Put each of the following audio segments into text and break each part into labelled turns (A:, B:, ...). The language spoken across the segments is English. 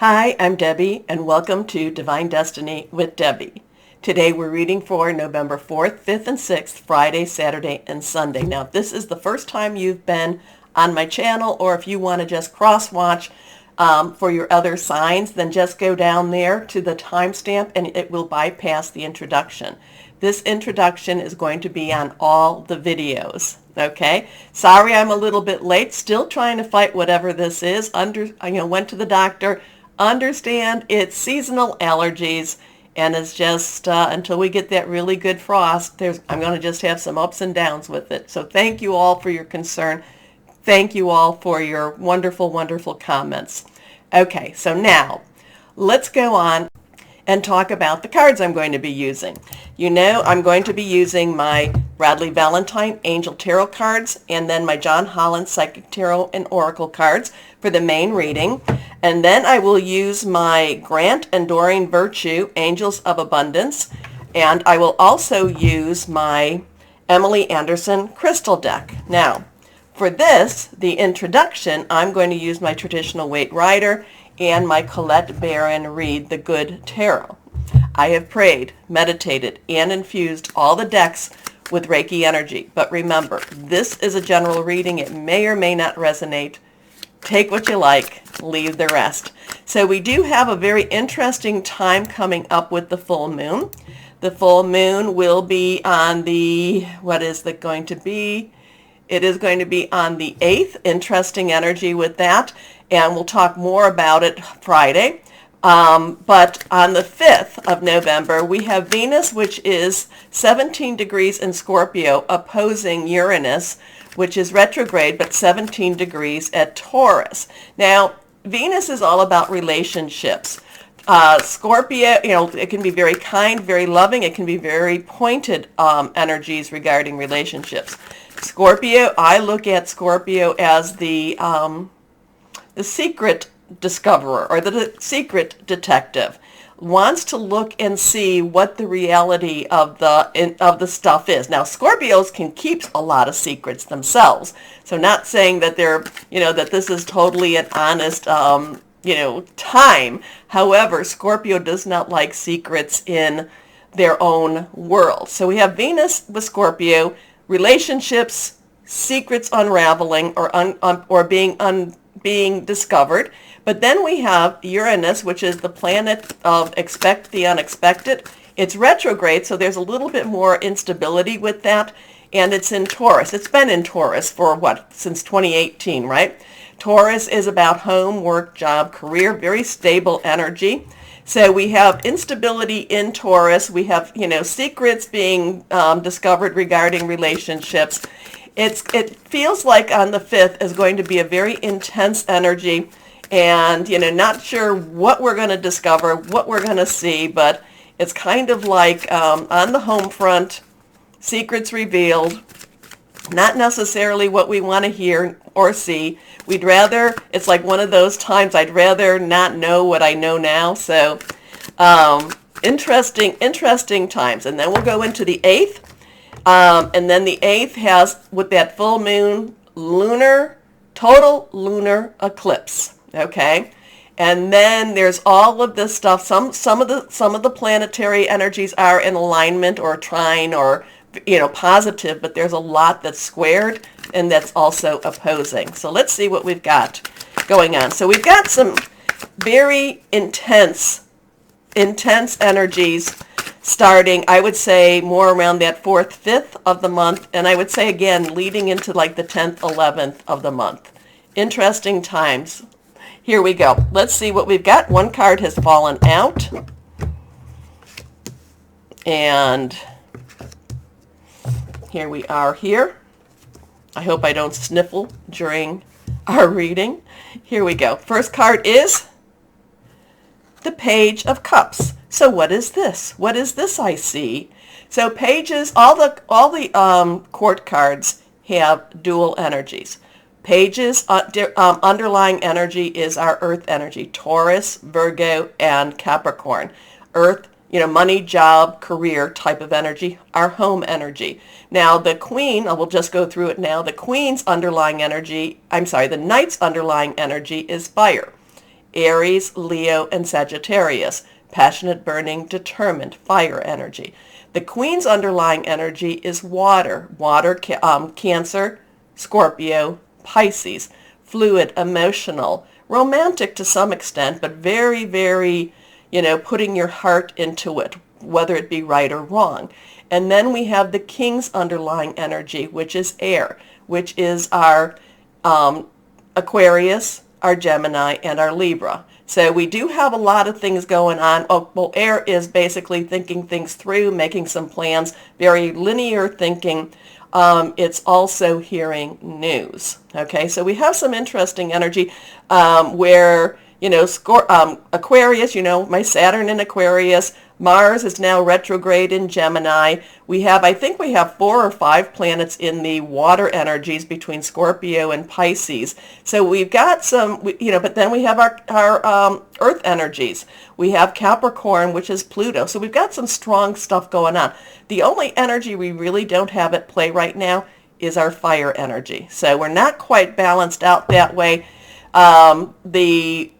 A: Hi, I'm Debbie, and welcome to Divine Destiny with Debbie. Today we're reading for November 4th, 5th, and 6th, Friday, Saturday, and Sunday. Now, if this is the first time you've been on my channel, or if you want to just cross-watch for your other signs, then just go down there to the timestamp and it will bypass the introduction. This introduction is going to be on all the videos. Okay, sorry I'm a little bit late, still trying to fight whatever this is. Went to the doctor, understand it's seasonal allergies, and it's just until we get that really good frost, I'm going to just have some ups and downs with it. So thank you all for your concern. Thank you all for your wonderful, wonderful comments. Okay, so now let's go on and talk about the cards I'm going to be using. You know, I'm going to be using my Bradley Valentine Angel Tarot cards and then my John Holland Psychic Tarot and Oracle cards for the main reading. And then I will use my Grant and Doreen Virtue Angels of Abundance. And I will also use my Emily Anderson Crystal deck. Now, for this, the introduction, I'm going to use my traditional Waite Rider and my Colette Baron Reed The Good Tarot. I have prayed, meditated, and infused all the decks with Reiki energy. But remember, this is a general reading. It may or may not resonate. Take what you like, leave the rest. So we do have a very interesting time coming up with the full moon. The full moon will be on the, what is it going to be? It is going to be on the 8th. Interesting energy with that. And we'll talk more about it Friday. But on the 5th of November, we have Venus, which is 17 degrees in Scorpio, opposing Uranus, which is retrograde, but 17 degrees at Taurus. Now, Venus is all about relationships. Scorpio, it can be very kind, very loving. It can be very pointed energies regarding relationships. Scorpio, I look at Scorpio as the secret discoverer or the secret detective. Wants to look and see what the reality of the stuff is. Now, Scorpios can keep a lot of secrets themselves. So not saying that they're, that this is totally an honest, time. However, Scorpio does not like secrets in their own world. So we have Venus with Scorpio, relationships, secrets unraveling or being discovered. But then we have Uranus, which is the planet of expect the unexpected. It's retrograde, so there's a little bit more instability with that. And it's in Taurus. It's been in Taurus for since 2018, right? Taurus is about home, work, job, career, very stable energy. So we have instability in Taurus. We have, secrets being discovered regarding relationships. It feels like on the 5th is going to be a very intense energy, and not sure what we're going to discover, what we're going to see, but it's kind of like on the home front, secrets revealed, not necessarily what we want to hear or see. It's like one of those times I'd rather not know what I know now. So interesting times. And then we'll go into the 8th. And then the 8th has, with that full moon, total lunar eclipse. Okay. And then there's all of this stuff. Some of the planetary energies are in alignment or trine or positive, but there's a lot that's squared and that's also opposing. So let's see what we've got going on. So we've got some very intense energies starting, I would say, more around that 4th, 5th of the month, and I would say again leading into like the 10th, 11th of the month. Interesting times. Here we go. Let's see what we've got. One card has fallen out. And here we are here. I hope I don't sniffle during our reading. Here we go. First card is the Page of Cups. So what is this? What is this I see? So pages, all the court cards have dual energies. Pages, underlying energy is our earth energy, Taurus, Virgo, and Capricorn. Earth, money, job, career type of energy, our home energy. Now the Queen, I will just go through it now. The Queen's underlying energy, the Knight's underlying energy is fire. Aries, Leo, and Sagittarius. Passionate, burning, determined, fire energy. The Queen's underlying energy is water. Cancer, Scorpio, Pisces. Fluid, emotional, romantic to some extent, but very, very, putting your heart into it, whether it be right or wrong. And then we have the King's underlying energy, which is air, which is our Aquarius, our Gemini, and our Libra. So we do have a lot of things going on. Oh, well, air is basically thinking things through, making some plans, very linear thinking. It's also hearing news. Okay, so we have some interesting energy where, Aquarius, my Saturn in Aquarius. Mars is now retrograde in Gemini. I think we have 4 or 5 planets in the water energies between Scorpio and Pisces. So we've got some, but then we have our Earth energies. We have Capricorn, which is Pluto. So we've got some strong stuff going on. The only energy we really don't have at play right now is our fire energy. So we're not quite balanced out that way. The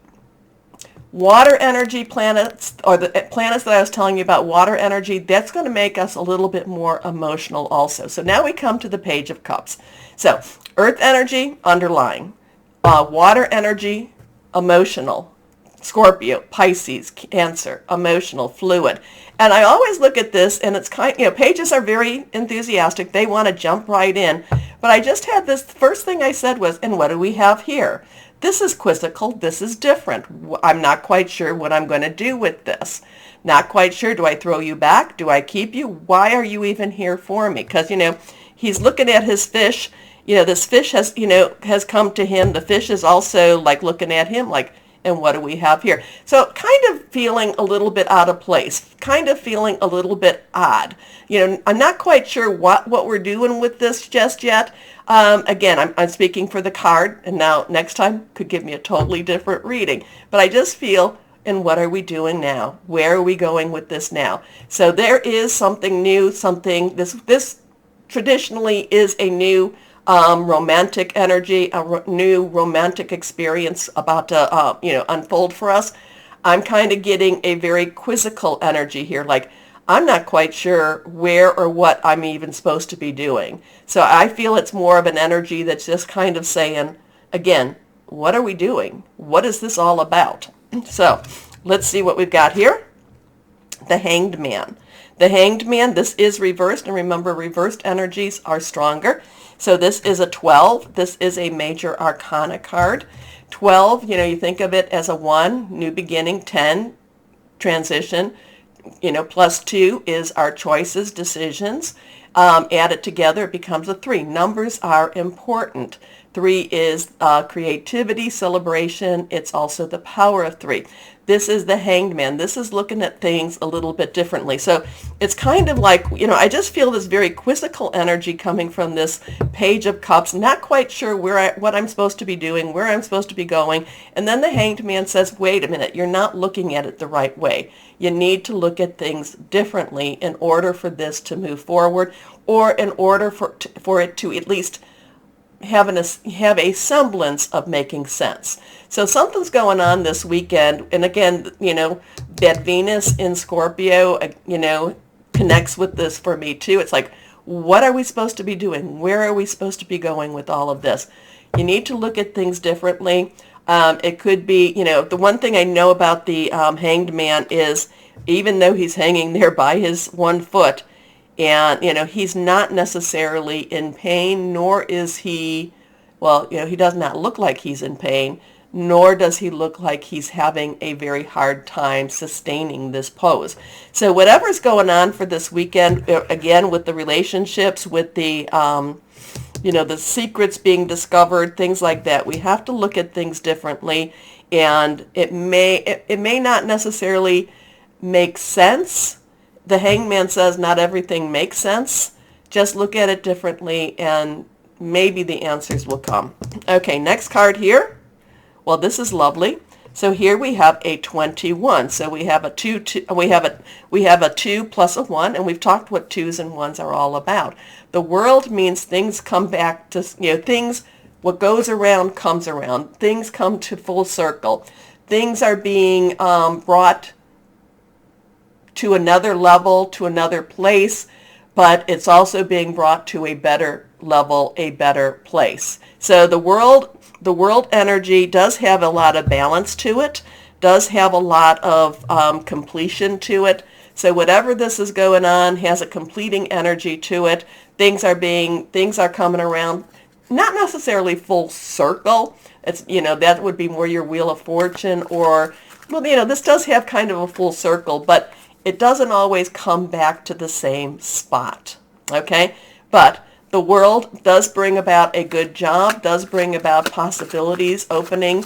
A: water energy planets, or the planets that I was telling you about, water energy, that's going to make us a little bit more emotional also. So now we come to the Page of Cups. So Earth energy, underlying. Water energy, emotional. Scorpio, Pisces, Cancer, emotional, fluid. And I always look at this, and it's pages are very enthusiastic. They want to jump right in. But I just had this, first thing I said was, and what do we have here? This is quizzical. This is different. I'm not quite sure what I'm going to do with this. Not quite sure. Do I throw you back? Do I keep you? Why are you even here for me? Because, he's looking at his fish. This fish has come to him. The fish is also like looking at him like, and what do we have here? So kind of feeling a little bit out of place, kind of feeling a little bit odd. I'm not quite sure what we're doing with this just yet. Again, I'm speaking for the card, and now next time could give me a totally different reading. But I just feel, and what are we doing now? Where are we going with this now? So there is something new, this traditionally is a new romantic energy, new romantic experience about to, unfold for us. I'm kind of getting a very quizzical energy here, like I'm not quite sure where or what I'm even supposed to be doing. So I feel it's more of an energy that's just kind of saying, again, what are we doing? What is this all about? So let's see what we've got here. The Hanged Man. The Hanged Man, this is reversed, and remember, reversed energies are stronger. So this is a 12. This is a major arcana card. 12, you think of it as a 1, new beginning, 10, transition. Plus 2 is our choices, decisions. Add it together, it becomes a 3. Numbers are important. 3 is creativity, celebration. It's also the power of 3. This is the Hanged Man. This is looking at things a little bit differently. So it's kind of like, I just feel this very quizzical energy coming from this Page of Cups. Not quite sure what I'm supposed to be doing, where I'm supposed to be going. And then the Hanged Man says, wait a minute, you're not looking at it the right way. You need to look at things differently in order for this to move forward, or in order for it to at least have a semblance of making sense. So something's going on this weekend, and again, that Venus in Scorpio, connects with this for me too. It's like, what are we supposed to be doing? Where are we supposed to be going with all of this? You need to look at things differently. It could be, the one thing I know about the Hanged Man is, even though he's hanging there by his 1 foot, and, he's not necessarily in pain, nor is he, he does not look like he's in pain, nor does he look like he's having a very hard time sustaining this pose. So whatever's going on for this weekend, again, with the relationships, with the, the secrets being discovered, things like that, we have to look at things differently, and it may not necessarily make sense. The Hanged Man says not everything makes sense. Just look at it differently, and maybe the answers will come. Okay, next card here. Well, this is lovely. So here we have a 21. So we have a 2, we have a 2 plus a 1, and we've talked what 2s and 1s are all about. The world means things come back to, things, what goes around comes around. Things come to full circle. things are being brought to another level, to another place, but it's also being brought to a better level, a better place. So the world energy does have a lot of balance to it, does have a lot of completion to it. So whatever this is going on has a completing energy to it. Things are coming around, not necessarily full circle. It's, that would be more your Wheel of Fortune, or, well, this does have kind of a full circle, but it doesn't always come back to the same spot, okay? But the world does bring about a good job, does bring about possibilities, opening,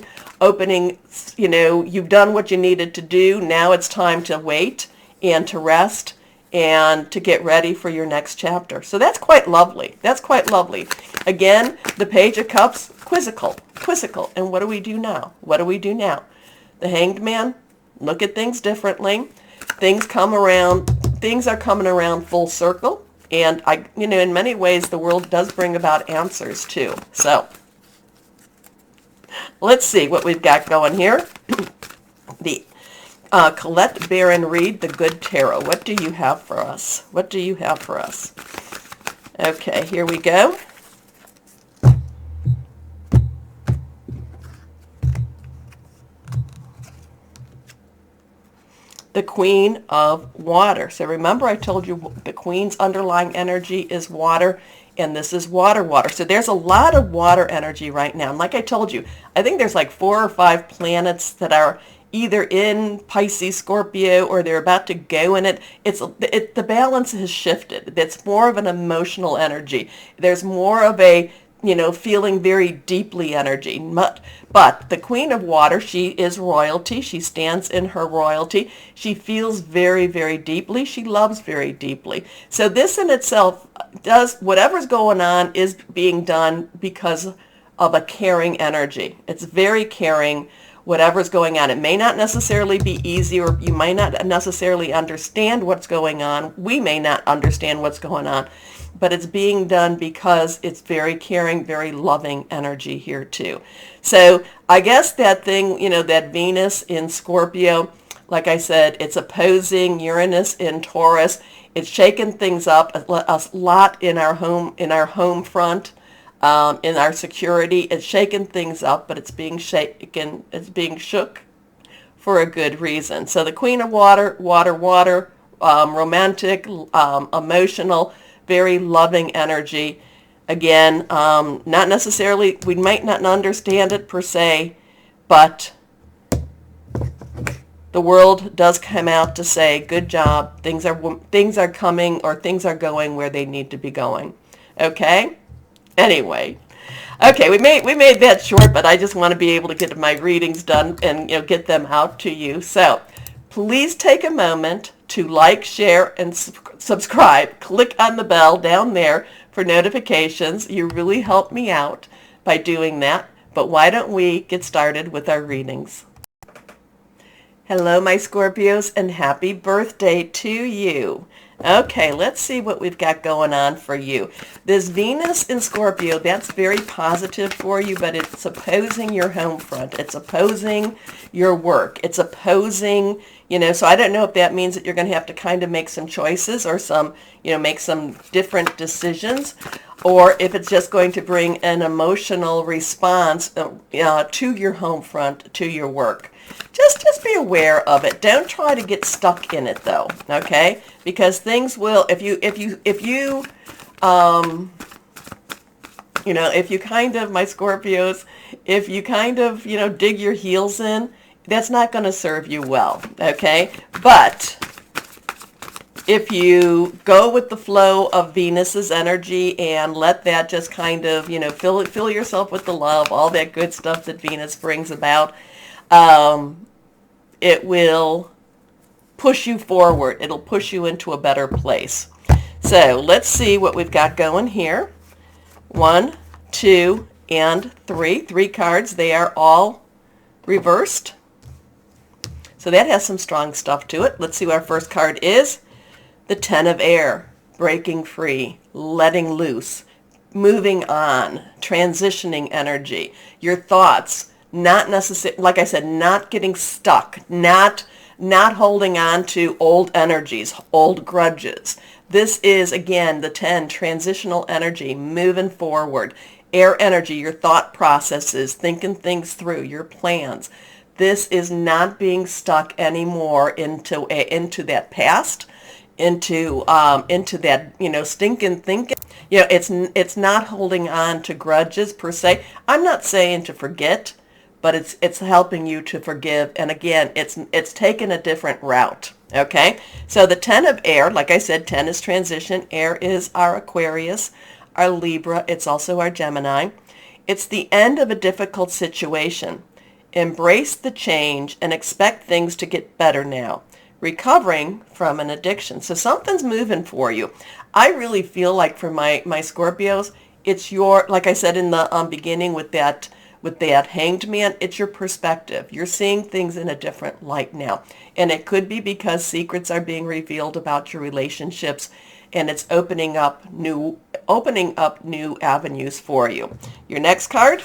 A: you've done what you needed to do. Now it's time to wait and to rest and to get ready for your next chapter. So that's quite lovely. That's quite lovely. Again, the Page of Cups, quizzical. And what do we do now? What do we do now? The Hanged Man, look at things differently. Things are coming around full circle. And in many ways, the world does bring about answers too. So let's see what we've got going here. The Colette Baron Reed, the Good Tarot. What do you have for us? What do you have for us? Okay, here we go. The Queen of Water. So remember I told you the Queen's underlying energy is water, and this is water. So there's a lot of water energy right now. And like I told you, I think there's like 4 or 5 planets that are either in Pisces, Scorpio, or they're about to go in it. The balance has shifted. It's more of an emotional energy. There's more of a feeling very deeply energy. But the Queen of Water, she is royalty. She stands in her royalty. She feels very, very deeply. She loves very deeply. So this in itself whatever's going on is being done because of a caring energy. It's very caring, whatever's going on. It may not necessarily be easy, or you might not necessarily understand what's going on. We may not understand what's going on. But it's being done because it's very caring, very loving energy here too. So I guess that thing, that Venus in Scorpio, like I said, it's opposing Uranus in Taurus. It's shaking things up a lot in our home front, in our security. It's shaking things up, but it's being shaken, it's being shook for a good reason. So the Queen of Water, romantic, emotional, very loving energy. Again, not necessarily, we might not understand it per se, but the world does come out to say, good job, things are coming, or things are going where they need to be going. Okay? Anyway. Okay, we made that short, but I just want to be able to get my readings done and get them out to you. So please take a moment to like, share, and subscribe. Click on the bell down there for notifications. You really help me out by doing that. But why don't we get started with our readings? Hello, my Scorpios, and happy birthday to you. Okay, let's see what we've got going on for you. This Venus in Scorpio, that's very positive for you, but it's opposing your home front. It's opposing your work. It's opposing, so I don't know if that means that you're going to have to kind of make some choices, or make some different decisions, or if it's just going to bring an emotional response to your home front, to your work. Just be aware of it. Don't try to get stuck in it though, okay? Because things will, if you kind of, my Scorpios, if you kind of, dig your heels in, that's not going to serve you well, okay? But if you go with the flow of Venus's energy and let that just kind of, fill yourself with the love, all that good stuff that Venus brings about, it will push you forward. It'll push you into a better place. So let's see what we've got going here. 1, 2, and 3. 3 cards. They are all reversed. So that has some strong stuff to it. Let's see what our first card is. The 10 of Air. Breaking free. Letting loose. Moving on. Transitioning energy. Your thoughts not necessarily, like I said, not getting stuck, not holding on to old energies, old grudges. This is, again, the 10, transitional energy, moving forward. Air energy, your thought processes, thinking things through, your plans. This is not being stuck anymore into that past, into that, stinking thinking. It's not holding on to grudges per se. I'm not saying to forget, but it's helping you to forgive. And again, it's taken a different route. Okay, so the 10 of air, like I said, 10 is transition. Air is our Aquarius, our Libra. It's also our Gemini. It's the end of a difficult situation. Embrace the change and expect things to get better now. Recovering from an addiction. So something's moving for you. I really feel like for my Scorpios, it's your, like I said in the beginning with that Hanged Man, it's your perspective. You're seeing things in a different light now. And it could be because secrets are being revealed about your relationships, and it's opening up new avenues for you. Your next card,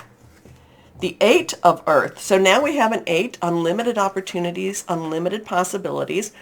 A: the 8 of Earth. So now we have an 8, unlimited opportunities, unlimited possibilities.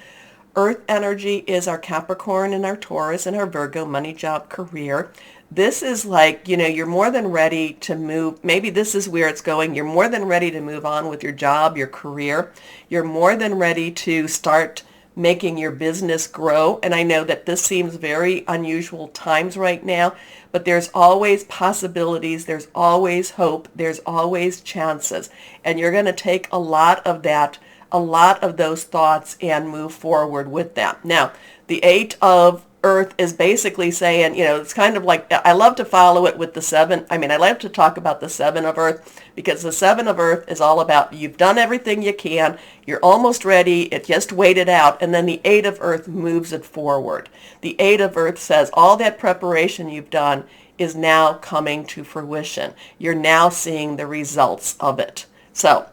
A: Earth energy is our Capricorn and our Taurus and our Virgo, money, job, career. This is like, you're more than ready to move. Maybe this is where it's going. You're more than ready to move on with your job, your career. You're more than ready to start making your business grow. And I know that this seems very unusual times right now, but there's always possibilities. There's always hope. There's always chances. And you're going to take a lot of those thoughts and move forward with them. Now, the 8 of Earth is basically saying, it's kind of like, I love to follow it with the 7. I love to talk about the 7 of Earth, because the 7 of Earth is all about you've done everything you can, you're almost ready, it just waited out, and then the 8 of Earth moves it forward. The 8 of Earth says all that preparation you've done is now coming to fruition. You're now seeing the results of it. So,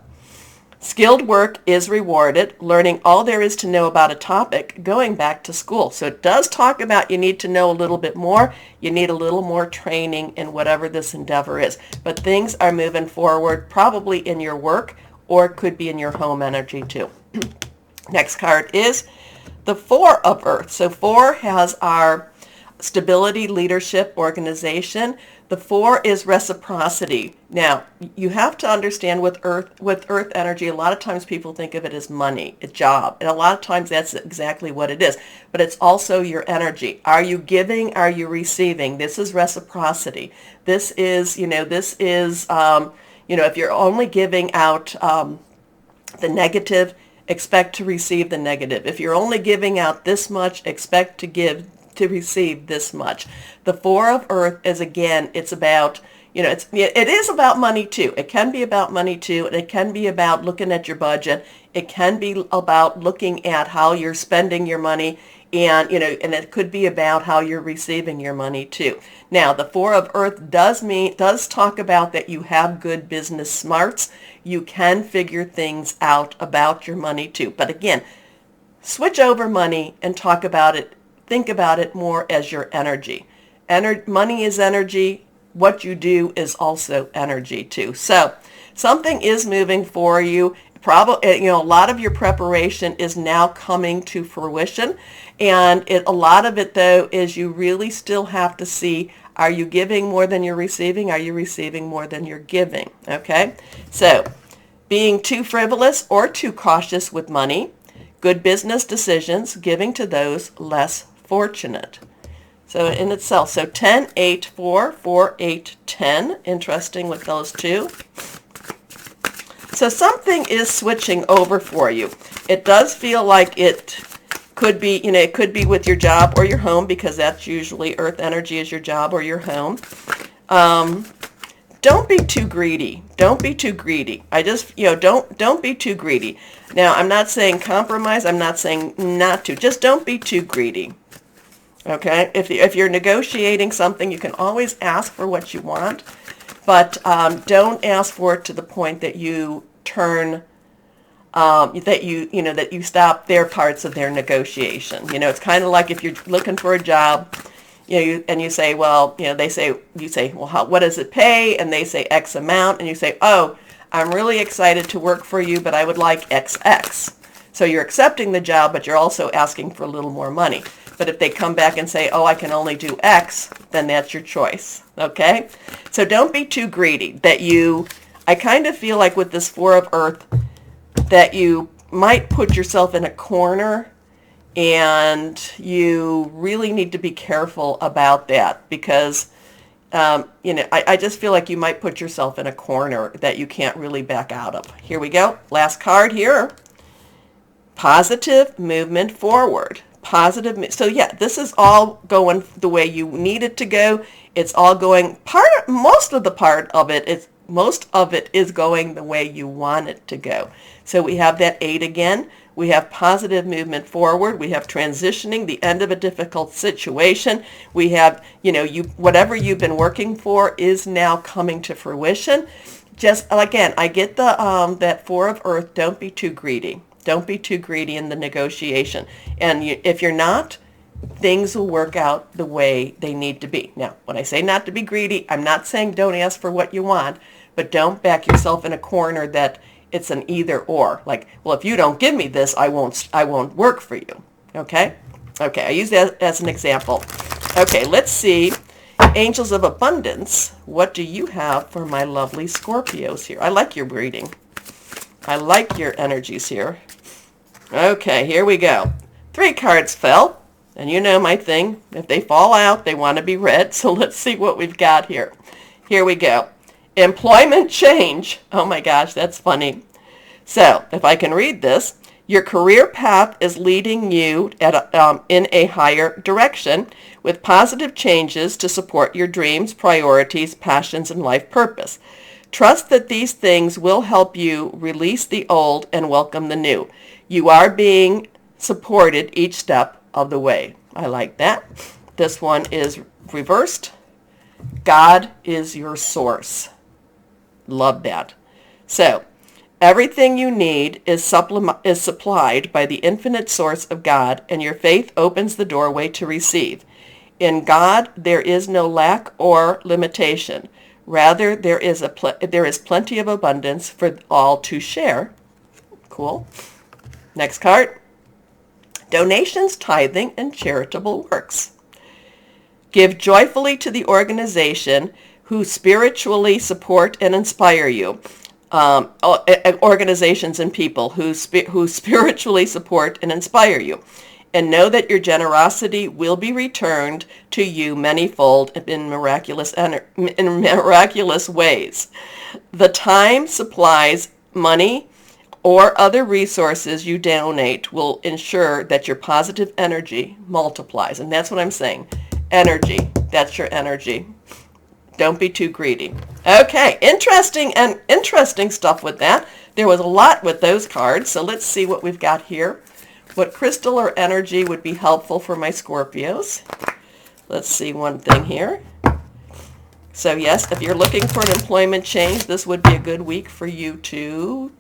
A: skilled work is rewarded, learning all there is to know about a topic, going back to school. So it does talk about you need to know a little bit more. You need a little more training in whatever this endeavor is. But things are moving forward, probably in your work, or it could be in your home energy too. Next card is the 4 of Earth. So 4 has our stability, leadership, organization. The 4 is reciprocity. Now, you have to understand with Earth energy, a lot of times people think of it as money, a job, and a lot of times that's exactly what it is. But it's also your energy. Are you giving? Are you receiving? This is reciprocity. This is, if you're only giving out the negative, expect to receive the negative. If you're only giving out this much, expect to receive this much. The 4 of Earth is, again, it's about, it is about money too. It can be about money too, and it can be about looking at your budget. It can be about looking at how you're spending your money, and it could be about how you're receiving your money too. Now, the 4 of Earth does talk about that you have good business smarts. You can figure things out about your money too. But again, switch over money and talk about it. Think about it more as your energy. Money is energy. What you do is also energy too. So something is moving for you. Probably, a lot of your preparation is now coming to fruition. And a lot of it, though, is you really still have to see, are you giving more than you're receiving? Are you receiving more than you're giving? Okay? So being too frivolous or too cautious with money, good business decisions, giving to those less fortunate. So in itself, so 10, 8, 4, 4, 8, 10. Interesting with those two. So something is switching over for you. It does feel like it could be, it could be with your job or your home, because that's usually Earth energy is your job or your home. Don't be too greedy. Don't be too greedy. Don't be too greedy. Now, I'm not saying compromise. I'm not saying not to. Just don't be too greedy. Okay? If you're negotiating something, you can always ask for what you want, but don't ask for it to the point that you turn, that you stop their parts of their negotiation. It's kind of like if you're looking for a job, and you say, well, you say, well, what does it pay? And they say X amount, and you say, oh, I'm really excited to work for you, but I would like XX. So you're accepting the job, but you're also asking for a little more money. But if they come back and say, oh, I can only do X, then that's your choice, okay? So don't be too greedy. I kind of feel like with this Four of Earth that you might put yourself in a corner, and you really need to be careful about that because, I just feel like you might put yourself in a corner that you can't really back out of. Here we go. Last card here. Positive movement forward. So yeah, this is all going the way you need it to go. It's all going most of it is going the way you want it to go. So we have that 8 again. We have positive movement forward. We have transitioning, the end of a difficult situation. We have, whatever you've been working for is now coming to fruition. Just again, I get that Four of Earth. Don't be too greedy. Don't be too greedy in the negotiation. And if you're not, things will work out the way they need to be. Now, when I say not to be greedy, I'm not saying don't ask for what you want, but don't back yourself in a corner that it's an either or. Like, well, if you don't give me this, I won't work for you. Okay? Okay, I use that as an example. Okay, let's see. Angels of Abundance, what do you have for my lovely Scorpios here? I like your reading. I like your energies here. Okay, here we go. 3 cards fell, and you know my thing. If they fall out, they want to be read. So let's see what we've got here. Here we go. Employment change. Oh my gosh, that's funny. So if I can read this, your career path is leading you in a higher direction with positive changes to support your dreams, priorities, passions, and life purpose. Trust that these things will help you release the old and welcome the new. You are being supported each step of the way. I like that. This one is reversed. God is your source. Love that. So, everything you need is supplied by the infinite source of God, and your faith opens the doorway to receive. In God, there is no lack or limitation. Rather, there is plenty of abundance for all to share. Cool. Next card. Donations, tithing, and charitable works. Give joyfully to the organization who spiritually support and inspire you. Organizations and people who spiritually support and inspire you. And know that your generosity will be returned to you manyfold in miraculous ways. The time, supplies, money, or other resources you donate will ensure that your positive energy multiplies. And that's what I'm saying. Energy. That's your energy. Don't be too greedy. Okay, interesting stuff with that. There was a lot with those cards, so let's see what we've got here. What crystal or energy would be helpful for my Scorpios? Let's see one thing here. So yes, if you're looking for an employment change, this would be a good week for you to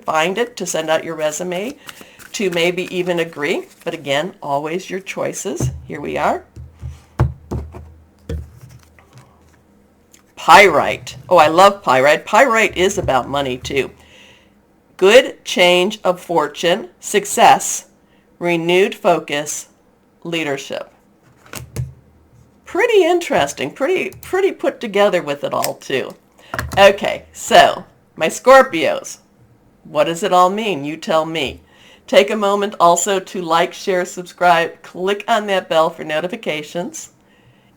A: find it, to send out your resume, to maybe even agree. But again, always your choices. Here we are. Pyrite. Oh, I love pyrite. Pyrite is about money too. Good change of fortune, success, renewed focus, leadership. Pretty interesting. Pretty put together with it all too. Okay, so my Scorpios, what does it all mean? You tell me. Take a moment also to like, share, subscribe, click on that bell for notifications.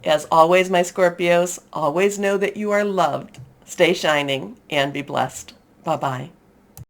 A: As always, my Scorpios, always know that you are loved. Stay shining and be blessed. Bye-bye.